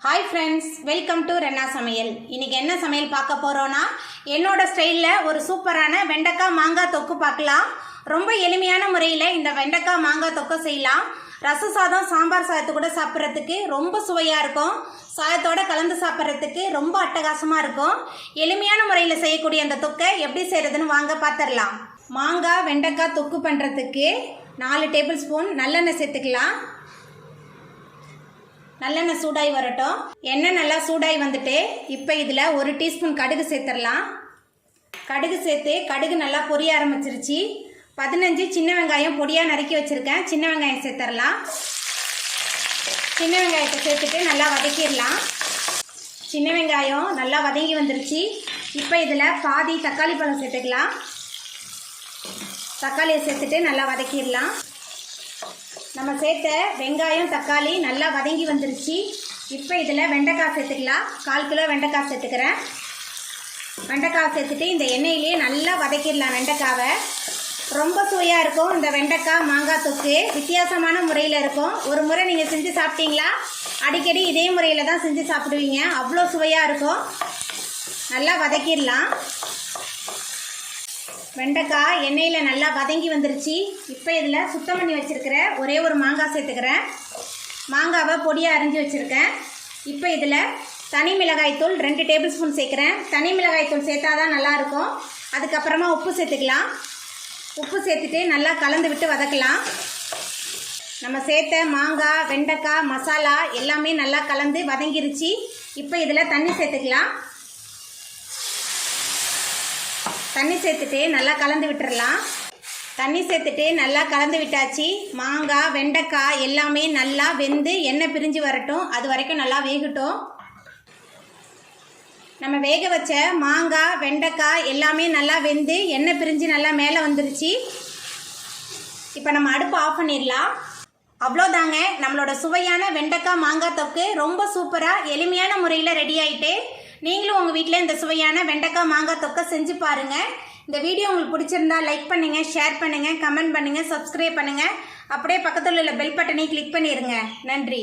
Hi friends welcome to रेन्ना समयल इनके என்ன சமையல் பார்க்க போறோம்னா என்னோட ஸ்டைல்ல ஒரு சூப்பரான வெண்டைக்காய் மாங்காய் தொக்கு பார்க்கலாம். ரொம்ப எளிமையான முறையில் இந்த வெண்டைக்காய் மாங்காய் தொக்கு செய்யலாம். ரச சாதம் சாம்பார் சாதத்து கூட சாப்பிட்றதுக்கு ரொம்ப சுவையாக இருக்கும். சாதத்தோட கலந்து சாப்பிட்றதுக்கு ரொம்ப அட்டகாசமாக இருக்கும். எளிமையான முறையில் செய்யக்கூடிய அந்த தொக்கை எப்படி செய்கிறதுன்னு வாங்க பார்த்துடலாம். மாங்காய் வெண்டைக்காய் தொக்கு பண்ணுறதுக்கு 4 டேபிள் ஸ்பூன் நல்லெண்ணெய் சேர்த்துக்கலாம். நல்லெண்ணெய் சூடாகி வரட்டும். எண்ணெய் நல்லா சூடாகி வந்துட்டு இப்போ இதில் 1 டீஸ்பூன் கடுகு சேர்த்துடலாம். கடுகு சேர்த்து கடுகு நல்லா பொரிய ஆரம்பிச்சிருச்சு. 15 சின்ன வெங்காயம் பொடியாக நறுக்கி வச்சுருக்கேன். சின்ன வெங்காயம் சேர்த்துடலாம். சின்ன வெங்காயத்தை சேர்த்துட்டு நல்லா வதக்கிடலாம். சின்ன வெங்காயம் நல்லா வதங்கி வந்துருச்சு. இப்போ இதில் பாதி தக்காளி பழம் சேர்த்துக்கலாம். தக்காளியை சேர்த்துட்டு நல்லா வதக்கிடலாம். நம்ம சேர்த்த வெங்காயம் தக்காளி நல்லா வதங்கி வந்துருச்சு. இப்போ இதில் வெண்டைக்காய் சேர்த்துக்கலாம். 1/4 கிலோ வெண்டைக்காய் சேர்த்துக்கிறேன். வெண்டைக்காய் சேர்த்துட்டு இந்த எண்ணெயிலேயே நல்லா வதக்கிடலாம். வெண்டைக்காவை ரொம்ப சுவையாக இருக்கும். இந்த வெண்டைக்காய் மாங்காய் தொக்கு வித்தியாசமான முறையில் இருக்கும். ஒரு முறை நீங்கள் செஞ்சு சாப்பிட்டீங்களா அடிக்கடி இதே முறையில் தான் செஞ்சு சாப்பிடுவீங்க. அவ்வளோ சுவையாக இருக்கும். நல்லா வதக்கிடலாம். வெண்டைக்காய் எண்ணெயில் நல்லா வதங்கி வந்துருச்சு. இப்போ இதில் சுத்தம் பண்ணி வச்சுருக்கிற ஒரே ஒரு மாங்காய் சேர்த்துக்கிறேன். மாங்காவை பொடியாக அரிஞ்சு வச்சுருக்கேன். இப்போ இதில் தனி மிளகாய்த்தூள் 2 டேபிள் ஸ்பூன் சேர்க்குறேன். தனி மிளகாய்த்தூள் சேர்த்தா தான் நல்லாயிருக்கும். அதுக்கப்புறமா உப்பு சேர்த்துக்கலாம். உப்பு சேர்த்துட்டு நல்லா கலந்து விட்டு வதக்கலாம். நம்ம சேர்த்த மாங்காய் வெண்டைக்காய் மசாலா எல்லாமே நல்லா கலந்து வதங்கிருச்சு. இப்போ இதில் தண்ணி சேர்த்துக்கலாம். தண்ணி சேர்த்துட்டு நல்லா கலந்து விட்டுறலாம். தண்ணி சேர்த்துட்டு நல்லா கலந்து விட்டாச்சு. மாங்காய் வெண்டைக்காய் எல்லாமே நல்லா வெந்து எண்ணெய் பிரிஞ்சு வரட்டும். அது வரைக்கும் நல்லா வேகட்டும். நம்ம வேக வச்ச மாங்காய் வெண்டைக்காய் எல்லாமே நல்லா வெந்து எண்ணெய் பிரிஞ்சு நல்லா மேலே வந்துருச்சு. இப்போ நம்ம அடுப்பு ஆஃப் பண்ணிடலாம். அவ்வளோதாங்க, நம்மளோட சுவையான வெண்டைக்காய் மாங்காய் தொக்கு ரொம்ப சூப்பராக எளிமையான முறையில் ரெடி ஆகிட்டு. நீங்களும் உங்கள் வீட்டில் இந்த சுவையான வெண்டைக்காய் மாங்காய் தொக்கை செஞ்சு பாருங்கள். இந்த வீடியோ உங்களுக்கு பிடிச்சிருந்தா லைக் பண்ணுங்கள், ஷேர் பண்ணுங்கள், கமெண்ட் பண்ணுங்கள், சப்ஸ்கிரைப் பண்ணுங்கள். அப்படியே பக்கத்தில் உள்ள பெல் பட்டனை கிளிக் பண்ணிடுங்க. நன்றி.